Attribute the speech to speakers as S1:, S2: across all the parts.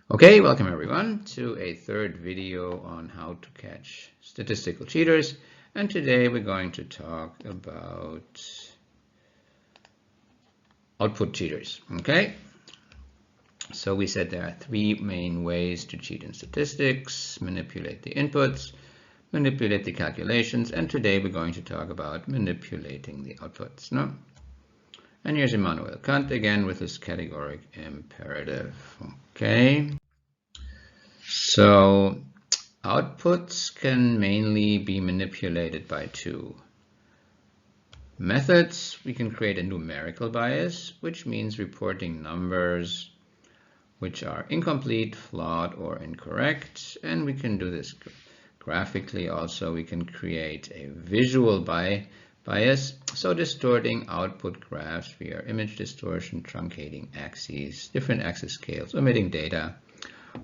S1: Okay, welcome everyone to a third video on how to catch statistical cheaters. And today we're going to talk about output cheaters. Okay, so we said there are three main ways to cheat in statistics: manipulate the inputs, manipulate the calculations, and today we're going to talk about manipulating the outputs. No? And here's Immanuel Kant again with his categoric imperative. Okay. So outputs can mainly be manipulated by two methods. We can create a numerical bias, which means reporting numbers which are incomplete, flawed, or incorrect. And we can do this graphically also. We can create a visual bias, so distorting output graphs via image distortion, truncating axes, different axis scales, omitting data,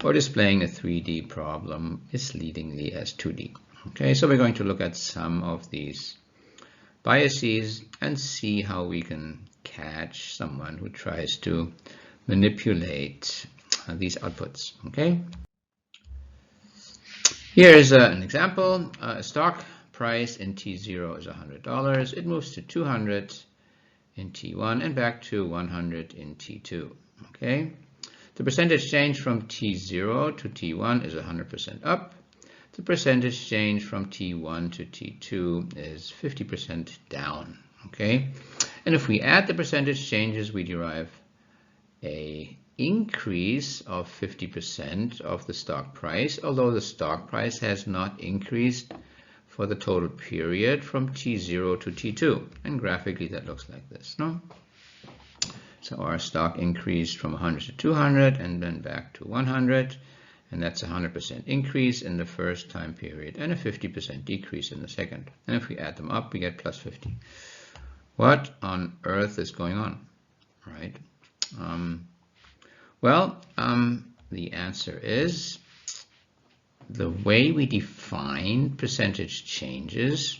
S1: or displaying a 3D problem misleadingly as 2D. Okay, so we're going to look at some of these biases and see how we can catch someone who tries to manipulate these outputs. Okay, here's an example. A stock price in T0 is $100. It moves to 200 in T1 and back to 100 in T2. Okay. The percentage change from T0 to T1 is 100% up. The percentage change from T1 to T2 is 50% down. Okay, and if we add the percentage changes, we derive an increase of 50% of the stock price, although the stock price has not increased for the total period from T0 to T2. And graphically, that looks like this. No? So our stock increased from 100 to 200 and then back to 100, and that's a 100% increase in the first time period and a 50% decrease in the second. And if we add them up, we get plus 50. What on earth is going on, right? The answer is the way we define percentage changes,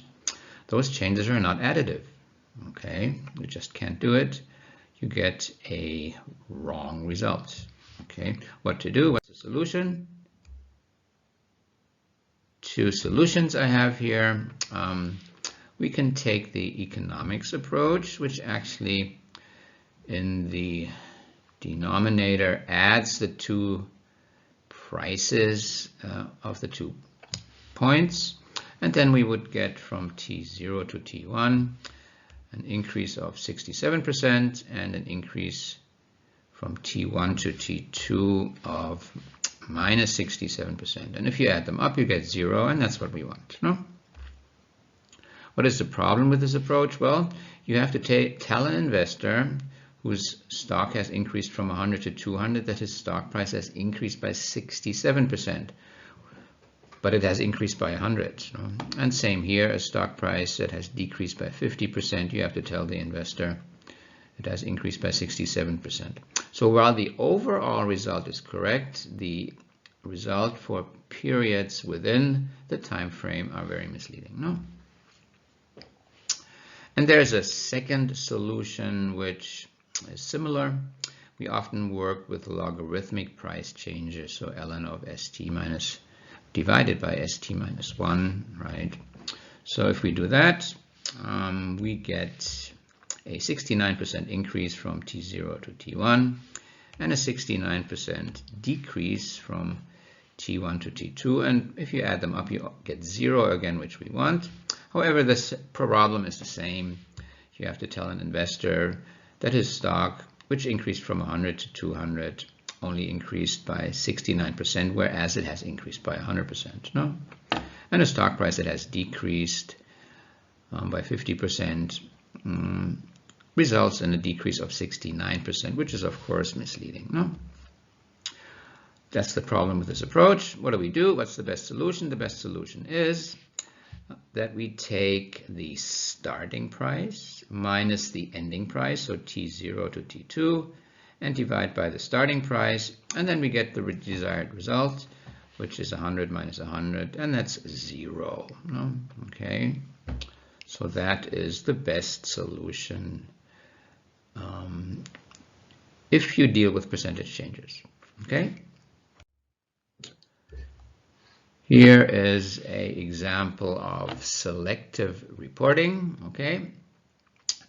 S1: those changes are not additive. Okay, we just can't do it. You get a wrong result. Okay, what to do? What's the solution? Two solutions I have here. We can take the economics approach, which actually in the denominator adds the two prices of the 2 points, and then we would get from T0 to T1 an increase of 67% and an increase from T1 to T2 of minus 67%. And if you add them up, you get 0, and that's what we want. No? What is the problem with this approach? Well, you have to tell an investor whose stock has increased from 100 to 200 that his stock price has increased by 67%. But it has increased by 100. No? And same here, a stock price that has decreased by 50%, you have to tell the investor it has increased by 67%. So while the overall result is correct, the result for periods within the time frame are very misleading. No? And there's a second solution which is similar. We often work with logarithmic price changes, so ln of st minus divided by st minus 1, right? So if we do that, we get a 69% increase from T0 to T1 and a 69% decrease from T1 to T2. And if you add them up, you get 0 again, which we want. However, this problem is the same. You have to tell an investor that his stock, which increased from 100 to 200, only increased by 69%, whereas it has increased by 100%. No? And a stock price that has decreased by 50% results in a decrease of 69%, which is, of course, misleading. No? That's the problem with this approach. What do we do? What's the best solution? The best solution is that we take the starting price minus the ending price, so T0 to T2, and divide by the starting price, and then we get the desired result, which is 100 minus 100, and that's 0. No? Okay, so that is the best solution if you deal with percentage changes. Okay, Here is an example of selective reporting. Okay,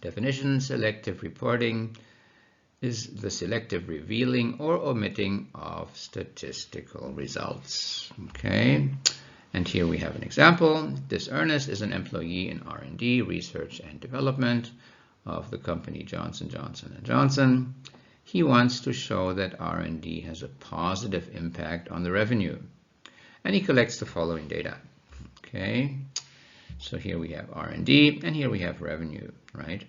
S1: definition: selective reporting is the selective revealing or omitting of statistical results. Okay, and here we have an example. This Ernest is an employee in R&D, research and development of the company Johnson, Johnson & Johnson. He wants to show that R&D has a positive impact on the revenue. And he collects the following data. Okay, so here we have R&D and here we have revenue, right?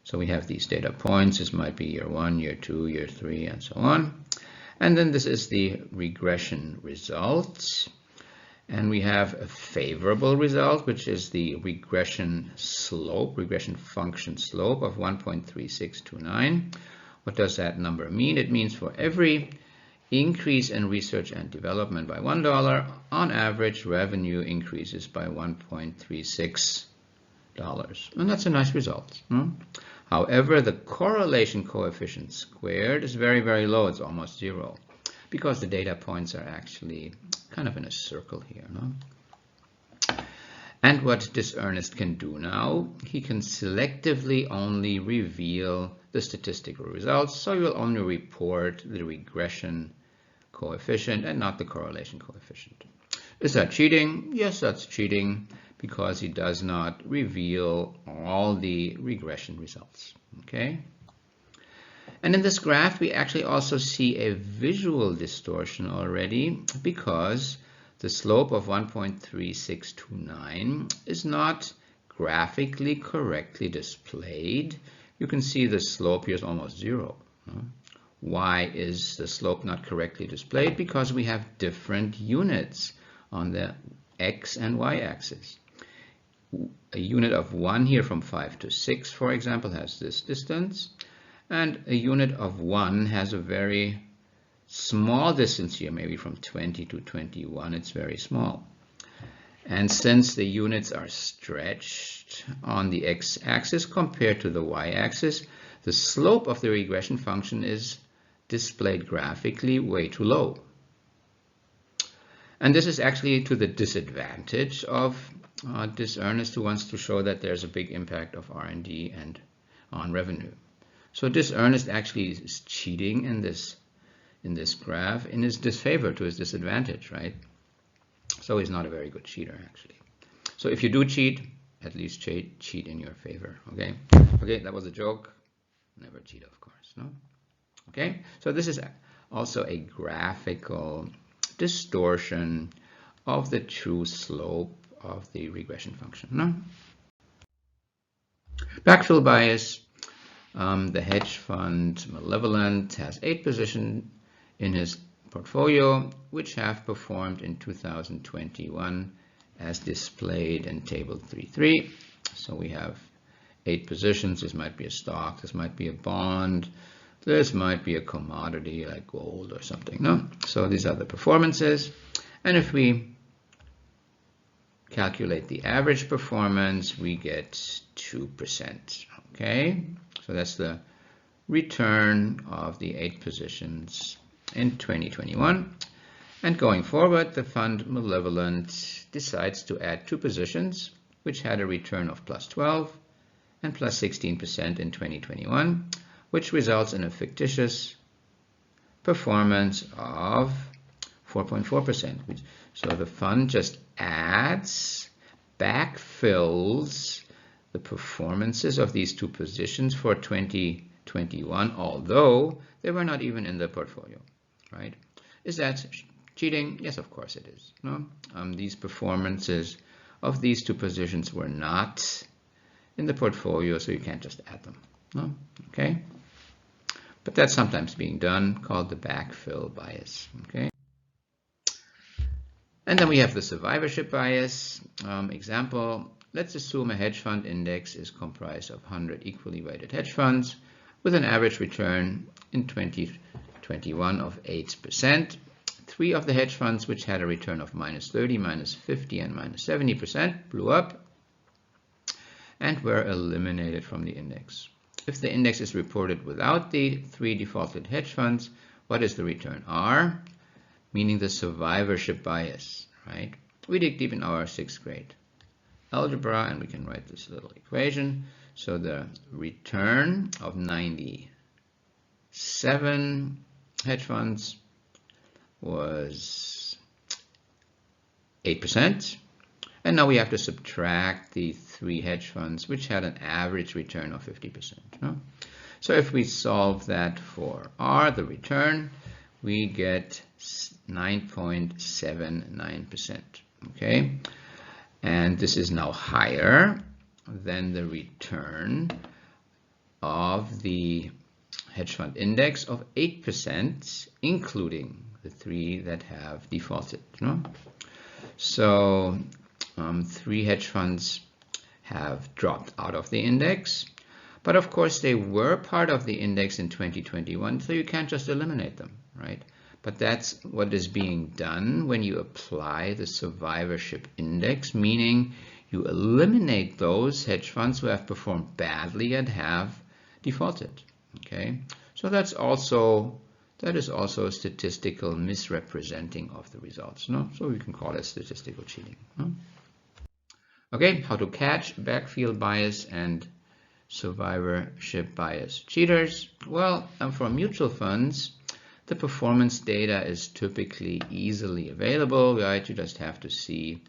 S1: So we have these data points. This might be year 1, year 2, year 3, and so on. And then this is the regression results. And we have a favorable result, which is the regression slope, regression function slope of 1.3629. What does that number mean? It means for every increase in research and development by $1, on average, revenue increases by $1.36. And that's a nice result. However, the correlation coefficient squared is very, very low. It's almost 0, because the data points are actually kind of in a circle here. And what this Ernest can do now, he can selectively only reveal the statistical results. So he will only report the regression coefficient and not the correlation coefficient. Is that cheating? Yes, that's cheating, because he does not reveal all the regression results. Okay? And in this graph, we actually also see a visual distortion already, because the slope of 1.3629 is not graphically correctly displayed. You can see the slope here is almost 0. Why is the slope not correctly displayed? Because we have different units on the x and y axis. A unit of 1 here from 5 to 6, for example, has this distance. And a unit of 1 has a very small distance here, maybe from 20 to 21. It's very small. And since the units are stretched on the x-axis compared to the y-axis, the slope of the regression function is displayed graphically way too low. And this is actually to the disadvantage of this Ernest, who wants to show that there's a big impact of R&D and on revenue. So this Ernest actually is cheating in this graph in his disfavor, to his disadvantage, right? So he's not a very good cheater, actually. So if you do cheat, at least cheat in your favor, okay? Okay, that was a joke. Never cheat, of course, no? Okay, so this is also a graphical distortion of the true slope of the regression function, no? Backfill bias. The hedge fund Malevolent has 8 positions in his portfolio, which have performed in 2021 as displayed in table 3.3. So we have 8 positions. This might be a stock, this might be a bond, this might be a commodity like gold or something. No? So these are the performances. And if we calculate the average performance, we get 2%. Okay, so that's the return of the 8 positions in 2021. And going forward, the fund Malevolent decides to add 2 positions, which had a return of plus 12 and plus 16% in 2021, which results in a fictitious performance of 4.4%. So the fund just adds, backfills the performances of these 2 positions for 2021, although they were not even in the portfolio, right? Is that cheating? Yes, of course it is. No? These performances of these 2 positions were not in the portfolio, so you can't just add them. No? Okay? But that's sometimes being done, called the backfill bias. Okay? And then we have the survivorship bias. Example, let's assume a hedge fund index is comprised of 100 equally weighted hedge funds with an average return in 2021 of 8%. 3 of the hedge funds, which had a return of minus 30, minus 50, and minus 70%, blew up and were eliminated from the index. If the index is reported without the 3 defaulted hedge funds, what is the return? R, meaning the survivorship bias, right? we dig deep in our 6th grade algebra and we can write this little equation. So the return of 97 hedge funds was 8%. And now we have to subtract the 3 hedge funds, which had an average return of 50%. No? So if we solve that for R, the return, we get 9.79%. Okay, and this is now higher than the return of the hedge fund index of 8%, including the 3 that have defaulted. No? So 3 hedge funds have dropped out of the index, but of course they were part of the index in 2021, so you can't just eliminate them, right? But that's what is being done when you apply the survivorship index, meaning you eliminate those hedge funds who have performed badly and have defaulted. Okay, so that is also a statistical misrepresenting of the results. No, so we can call it statistical cheating. No? Okay, how to catch backfield bias and survivorship bias cheaters? Well, for mutual funds, the performance data is typically easily available, right? You just have to see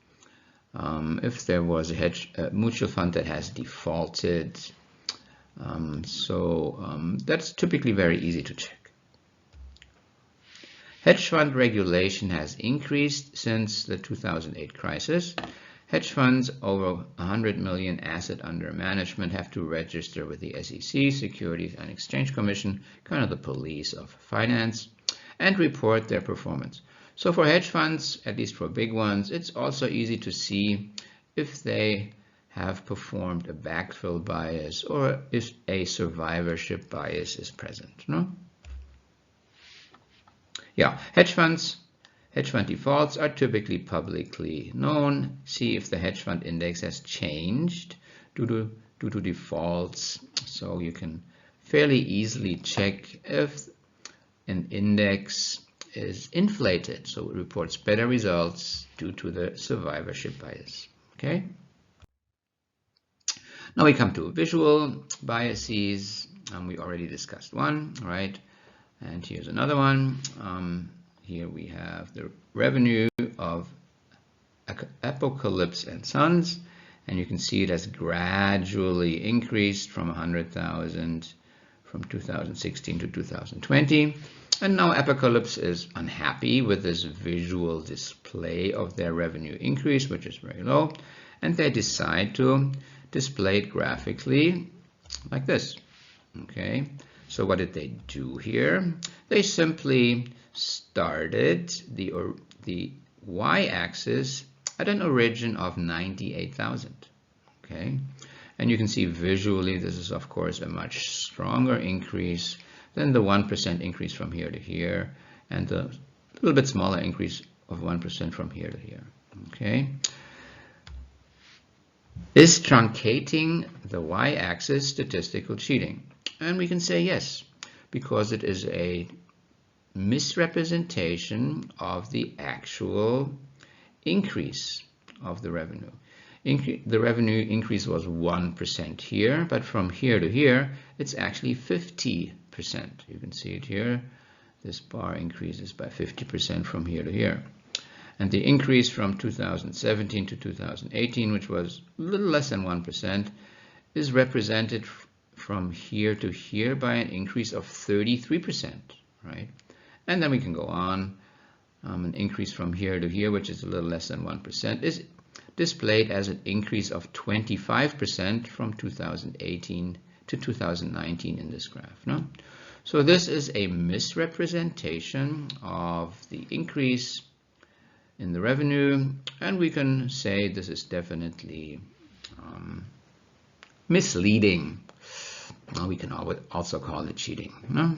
S1: if there was a mutual fund that has defaulted. That's typically very easy to check. Hedge fund regulation has increased since the 2008 crisis. Hedge funds over 100 million asset under management have to register with the SEC, Securities and Exchange Commission, kind of the police of finance, and report their performance. So for hedge funds, at least for big ones, it's also easy to see if they have performed a backfill bias or if a survivorship bias is present. No? Yeah, hedge fund defaults are typically publicly known. See if the hedge fund index has changed due to defaults. So you can fairly easily check if an index is inflated. So it reports better results due to the survivorship bias. Okay. Now we come to visual biases. We already discussed one, right? And here's another one. Here we have the revenue of Apocalypse and Sons, and you can see it has gradually increased from 100,000 from 2016 to 2020. And now Apocalypse is unhappy with this visual display of their revenue increase, which is very low, and they decide to display it graphically like this. Okay, so what did they do here? They simply started the y-axis at an origin of 98,000. Okay, and you can see visually this is of course a much stronger increase than the 1% increase from here to here, and the little bit smaller increase of 1% from here to here. Okay, is truncating the y-axis statistical cheating? And we can say yes, because it is a misrepresentation of the actual increase of the revenue. The revenue increase was 1% here, but from here to here, it's actually 50%. You can see it here. This bar increases by 50% from here to here. And the increase from 2017 to 2018, which was a little less than 1%, is represented from here to here by an increase of 33%, right? And then we can go on. An increase from here to here, which is a little less than 1%, is displayed as an increase of 25% from 2018 to 2019 in this graph. No? So this is a misrepresentation of the increase in the revenue, and we can say this is definitely misleading. We can also call it cheating. No?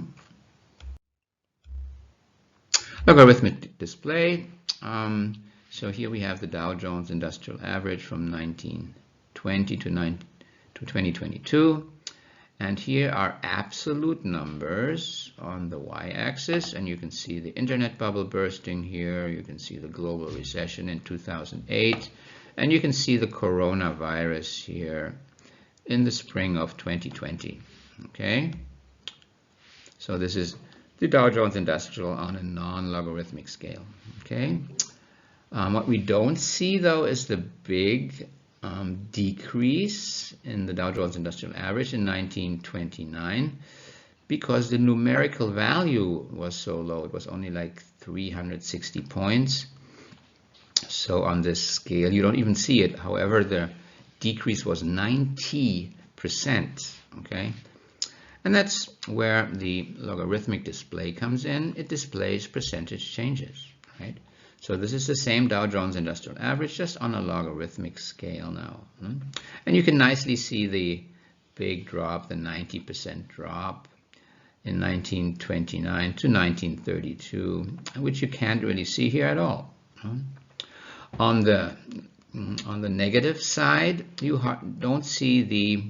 S1: Logarithmic display. So here we have the Dow Jones Industrial Average from 1920 to 2022, And here are absolute numbers on the y-axis, and you can see the internet bubble bursting here, you can see the global recession in 2008, and you can see the coronavirus here in the spring of 2020. Okay, so this is the Dow Jones Industrial on a non-logarithmic scale. Okay, what we don't see though is the big decrease in the Dow Jones Industrial Average in 1929 because the numerical value was so low. It was only like 360 points. So on this scale, you don't even see it. However, the decrease was 90%. Okay, and that's where the logarithmic display comes in. It displays percentage changes, right? So this is the same Dow Jones Industrial Average, just on a logarithmic scale now. And you can nicely see the big drop, the 90% drop in 1929 to 1932, which you can't really see here at all. On the negative side, you don't see the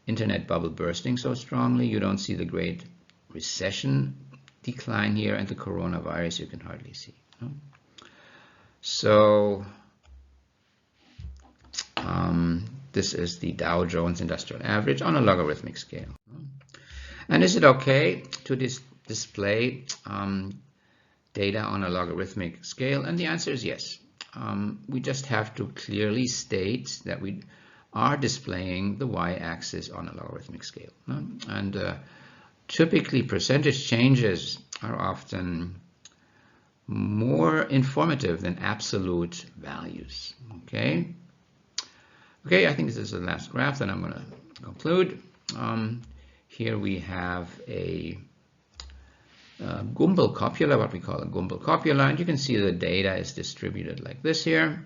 S1: internet bubble bursting so strongly. You don't see the Great Recession decline here, and the coronavirus you can hardly see. So this is the Dow Jones Industrial Average on a logarithmic scale. And is it okay to display data on a logarithmic scale? And the answer is yes. We just have to clearly state that we are displaying the y-axis on a logarithmic scale. And typically percentage changes are often more informative than absolute values. Okay, I think this is the last graph that I'm going to conclude. Here we have a Gumbel copula, what we call a Gumbel copula, and you can see the data is distributed like this here.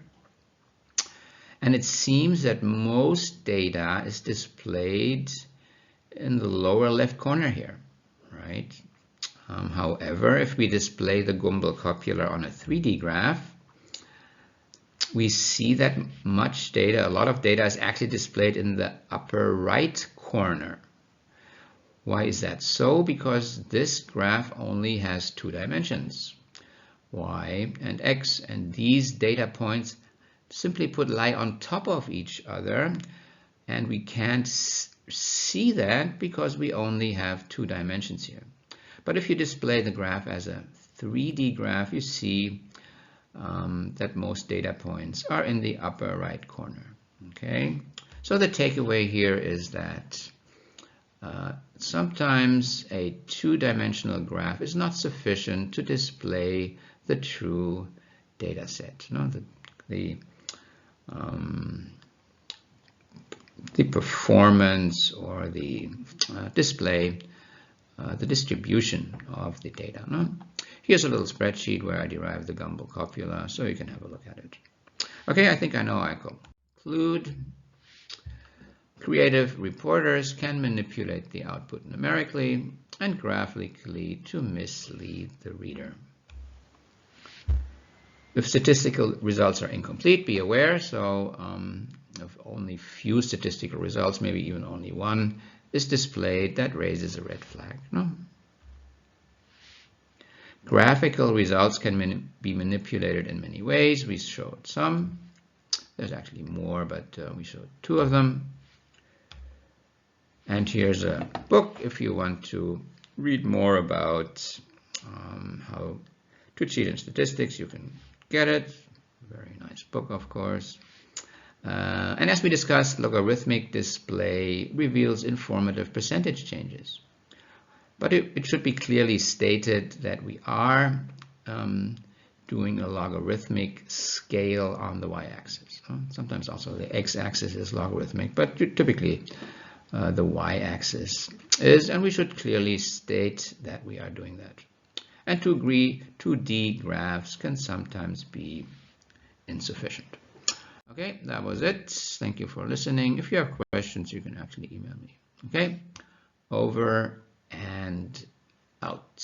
S1: And it seems that most data is displayed in the lower left corner here, right? However, if we display the Gumbel copula on a 3D graph, we see that much data, a lot of data, is actually displayed in the upper right corner. Why is that so? Because this graph only has 2 dimensions, y and x, and these data points simply lie on top of each other, and we can't see that because we only have 2 dimensions here. But if you display the graph as a 3D graph, you see that most data points are in the upper right corner. Okay, so the takeaway here is that sometimes a 2-dimensional graph is not sufficient to display the true data set. The performance or the display, the distribution of the data. Here's a little spreadsheet where I derived the Gumbel copula, so you can have a look at it. Okay, I think I know I conclude. Creative reporters can manipulate the output numerically and graphically to mislead the reader. If statistical results are incomplete, be aware. So if only few statistical results, maybe even only one, is displayed, that raises a red flag. Graphical results can be manipulated in many ways. We showed some. There's actually more, but we showed 2 of them. And here's a book if you want to read more about how to cheat in statistics. You can get it. Very nice book, of course. And as we discussed, logarithmic display reveals informative percentage changes. But it should be clearly stated that we are doing a logarithmic scale on the y-axis. Sometimes also the x-axis is logarithmic, but typically the y-axis is, and we should clearly state that we are doing that. And to agree, 2D graphs can sometimes be insufficient. Okay, that was it. Thank you for listening. If you have questions, you can actually email me. Okay, over and out.